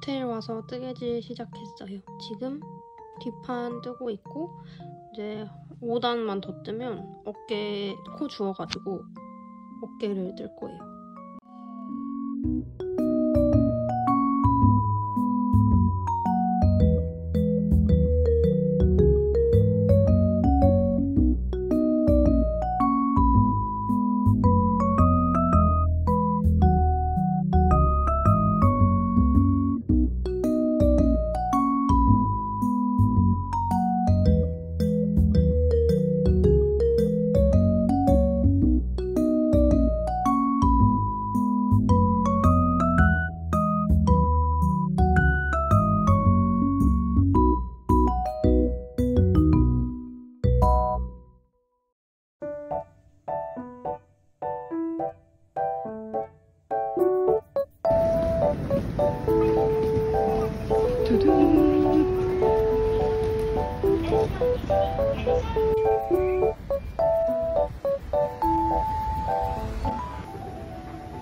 호텔 와서 뜨개질 시작했어요. 지금 뒷판 뜨고 있고 이제 5단만 더 뜨면 어깨 코 주워가지고 어깨를 뜰 거예요.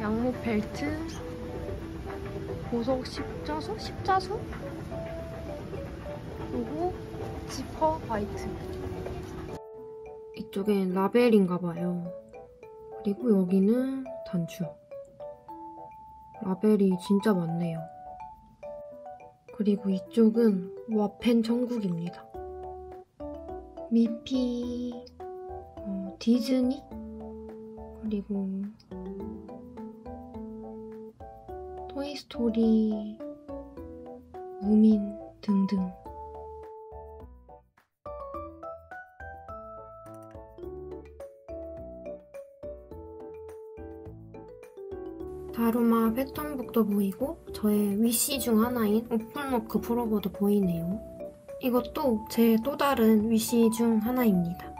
양목 벨트, 보석 십자수? 십자수? 그리고 지퍼 화이트. 이쪽엔 라벨인가봐요. 그리고 여기는 단추. 라벨이 진짜 많네요. 그리고 이쪽은 와펜 천국입니다. 미피, 디즈니, 그리고 토이스토리, 무민 등등. 다루마 패턴북도 보이고 저의 위시 중 하나인 오픈워크 프로보도 보이네요. 이것도 제 또 다른 위시 중 하나입니다.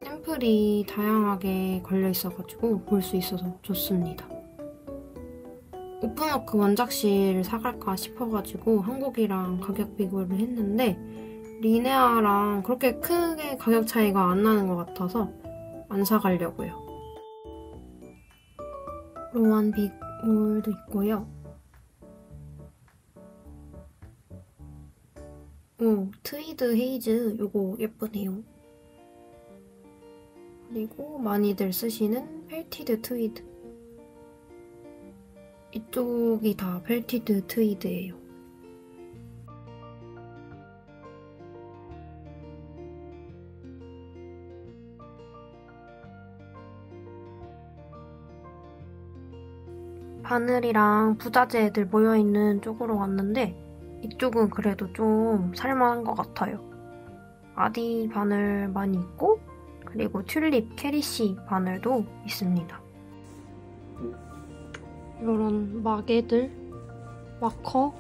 샘플이 다양하게 걸려있어가지고 볼 수 있어서 좋습니다. 오픈워크 원작실 사갈까 싶어가지고 한국이랑 가격 비교를 했는데 리네아랑 그렇게 크게 가격 차이가 안 나는 것 같아서 안 사가려고요. 로완 빅올도 있고요. 오, 트위드 헤이즈 요거 예쁘네요. 그리고 많이들 쓰시는 펠티드 트위드. 이쪽이 다 펠티드 트위드예요. 바늘이랑 부자재 애들 모여있는 쪽으로 왔는데 이쪽은 그래도 좀 살만한 것 같아요. 아디 바늘 많이 있고 그리고 튤립 캐리시 바늘도 있습니다. 이런 막애들, 마커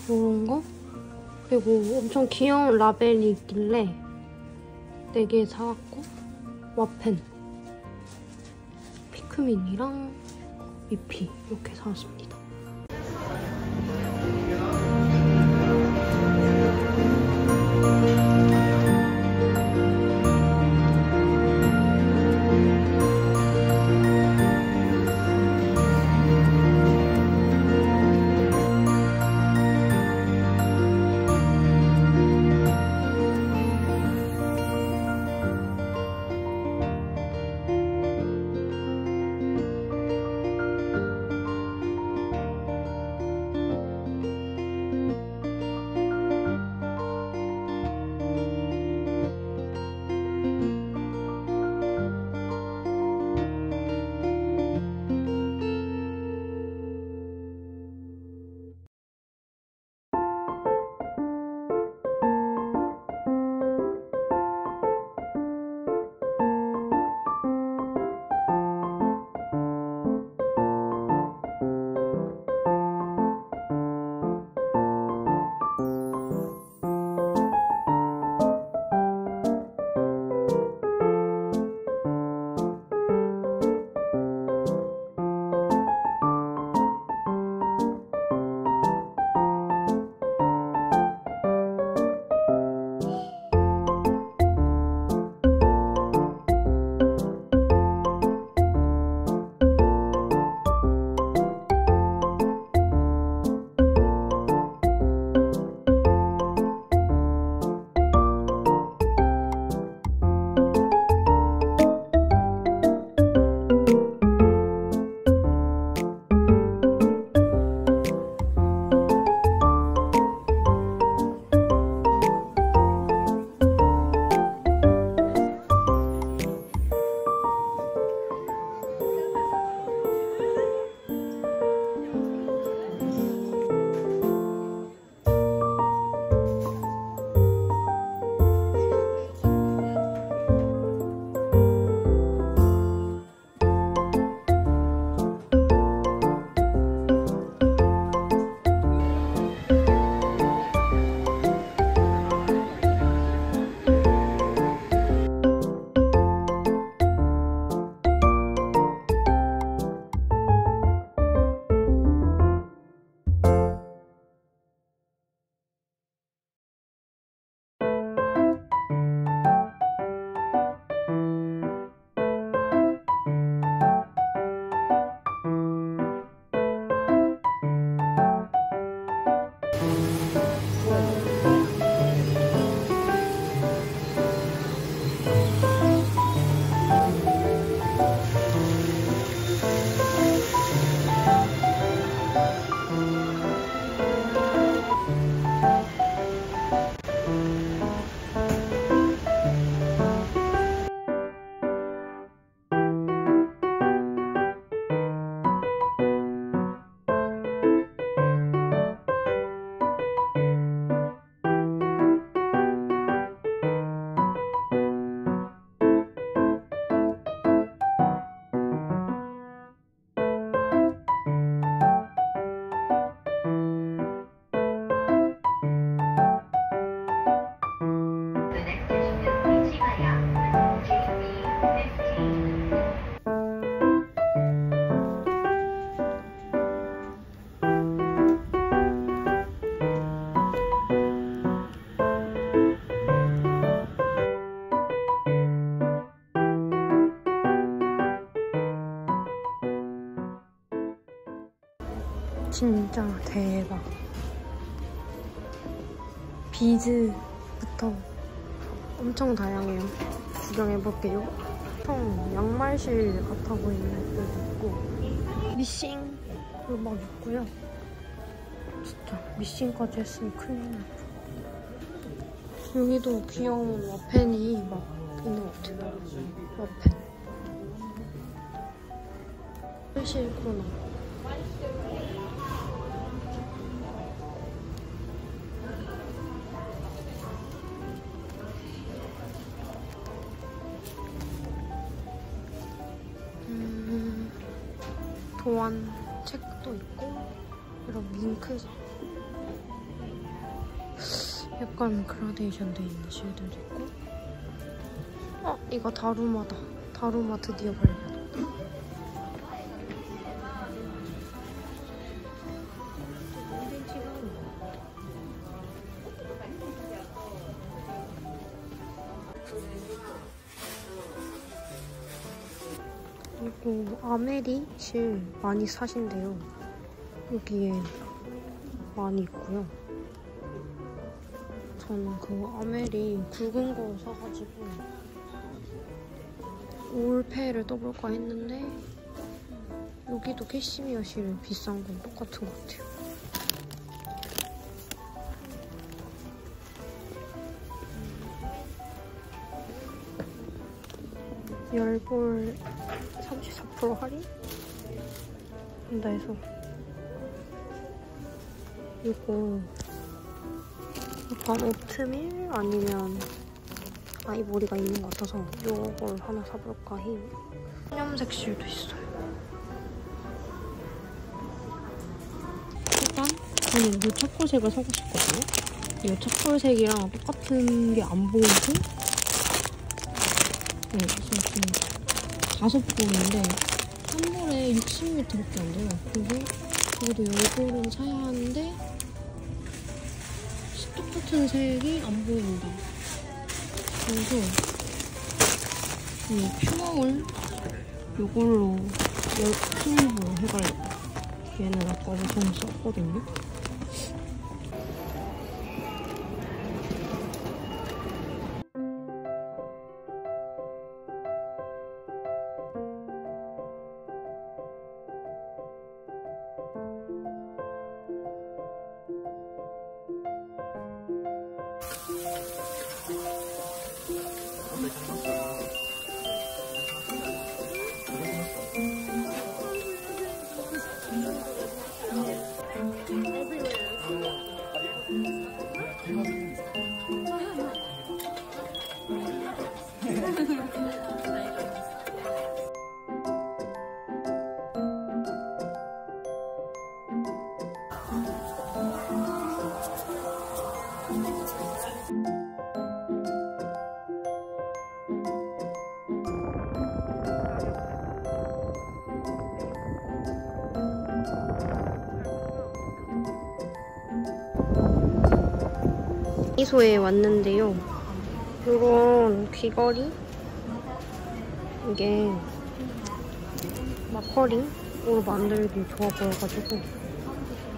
이런 거 그리고 엄청 귀여운 라벨이 있길래 4개 사왔고 와펜 피크민이랑 미피 이렇게 사왔습니다. 진짜 대박. 비즈부터 엄청 다양해요. 구경해볼게요. 총 양말실 같아 보이는 것도 있고 미싱 막 있고요. 진짜 미싱까지 했으면 큰일 날 뻔. 여기도 귀여운 와펜이 막 있는 것 같아요. 와펜. 실코나. 도안 책도 있고 이런 밍크 약간 그라데이션 돼 있는 실들도 있고. 이거 다루마다. 다루마 드디어 발견. 그리고 아메리 실 많이 사신대요. 여기에 많이 있고요. 저는 그 아메리 굵은 거 사가지고 올페를 떠볼까 했는데 여기도 캐시미어 실 비싼 건 똑같은 것 같아요. 열볼 34% 할인? 한다 해서 이거 약간 오트밀 아니면 아이보리가 있는 것 같아서 이걸 하나 사볼까 해요. 흰염색 실도 있어요. 일단 저는 이 차콜색을 사고 싶거든요. 이 차콜색이랑 똑같은 게 안 보이고 그래서 좀 가속보인데 한 볼에 60ml밖에 안 돼요. 그래서 저도 10볼은 사야 하는데 똑같은 색이 안 보인다. 그래서 이 퓨어올 이걸로 20볼 해가려고. 얘는 아까 우선 썼거든요. 미소에 왔는데요. 이런 귀걸이? 이게 마커링으로 만들기 좋아 보여가지고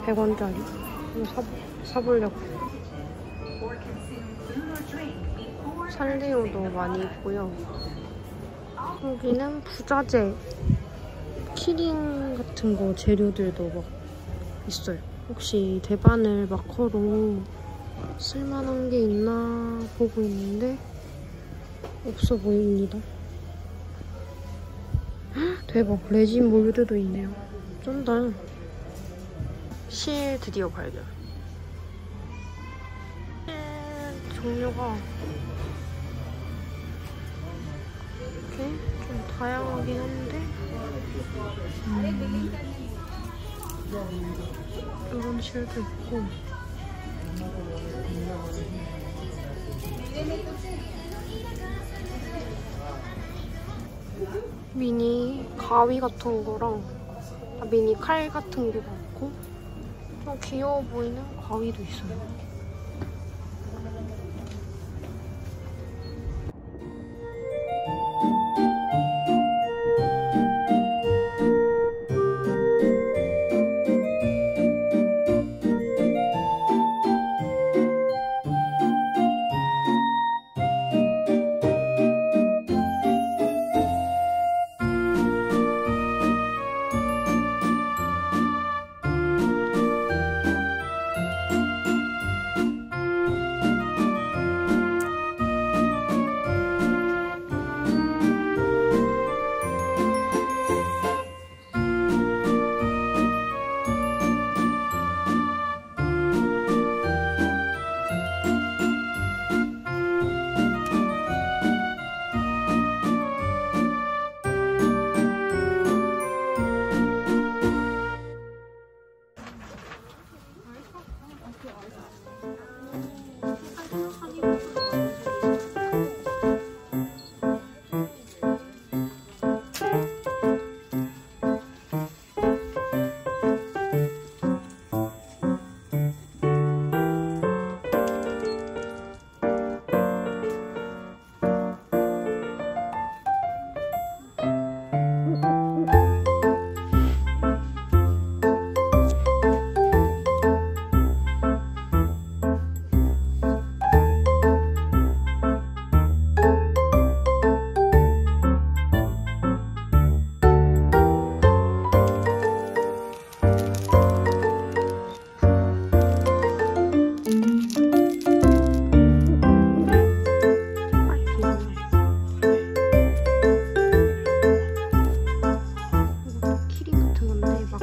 100원짜리 이거 사보려고. 산리오도 많이 있고요. 여기는 부자재, 키링 같은 거 재료들도 막 있어요. 혹시 대바늘 마커로 쓸만한 게 있나 보고 있는데 없어 보입니다. 헉, 대박! 레진 몰드도 있네요. 쩐다. 실 드디어 발견. 실 종류가 이렇게 좀 다양하긴 한데 이런 실도 있고 미니 가위 같은 거랑 미니 칼 같은 게 많고 좀 귀여워 보이는 가위도 있어요.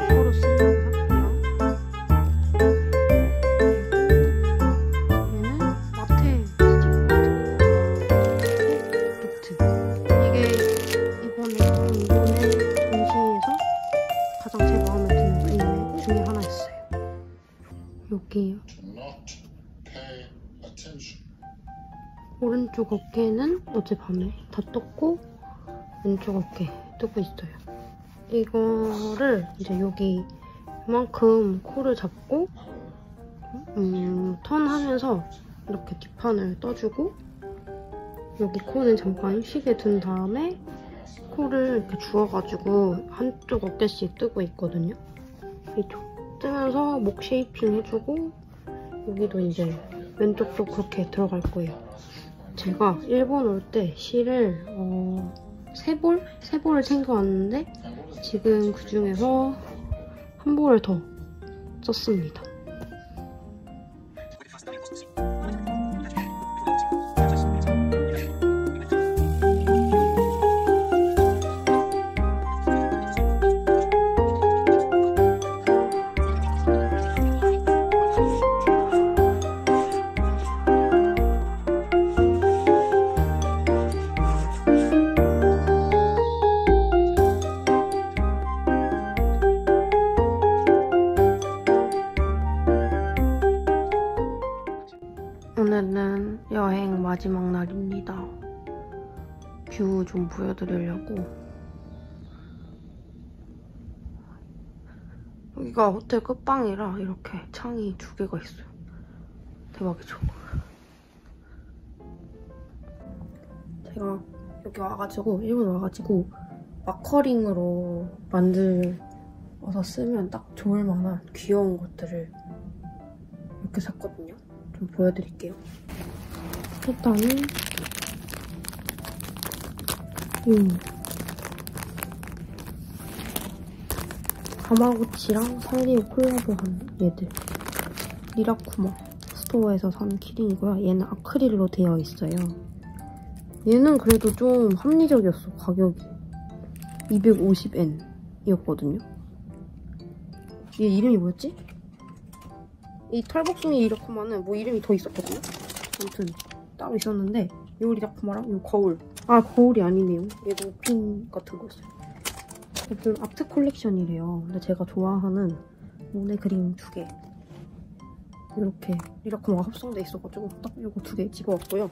광고로 쓴 영상. 얘는 마테 스티커 노트. 이게 이번에 전시에서 가장 제 마음에 드는 그림 중에 하나였어요. 여기요. 오른쪽 어깨는 어젯밤에 다 떴고 왼쪽 어깨 뜨고 있어요. 이거를 이제 여기 이만큼 코를 잡고 턴하면서 이렇게 뒷판을 떠주고 여기 코는 잠깐 쉬게 둔 다음에 코를 이렇게 주워가지고 한쪽 어깨씩 뜨고 있거든요. 이쪽 뜨면서 목 쉐이핑 해주고 여기도 이제 왼쪽도 그렇게 들어갈 거예요. 제가 일본 올 때 실을 3볼을 챙겨왔는데 지금 그 중에서 한 볼을 더 썼습니다. 오늘은 여행 마지막 날입니다. 뷰 좀 보여드리려고. 여기가 호텔 끝방이라 이렇게 창이 2개가 있어요. 대박이죠? 제가 여기 와가지고, 일본 와가지고 마커링으로 만들어서 쓰면 딱 좋을 만한 귀여운 것들을 이렇게 샀거든요. 좀 보여드릴게요. 일단은 가마고치랑 산리오 콜라보한 얘들 리라쿠마 스토어에서 산 키링이고요. 얘는 아크릴로 되어 있어요. 얘는 그래도 좀 합리적이었어. 가격이 250엔 이었거든요. 얘 이름이 뭐였지? 이 털복숭이 리라쿠마는 뭐 이름이 더 있었거든요. 아무튼 따로 있었는데 요 리라쿠마랑 요 거울. 아, 거울이 아니네요. 얘도 핀 같은 거였어요. 아무튼 아트 컬렉션이래요. 근데 제가 좋아하는 모네 그림 2개 이렇게 리라쿠마가 합성돼 있어가지고 딱 요거 2개 집어왔고요.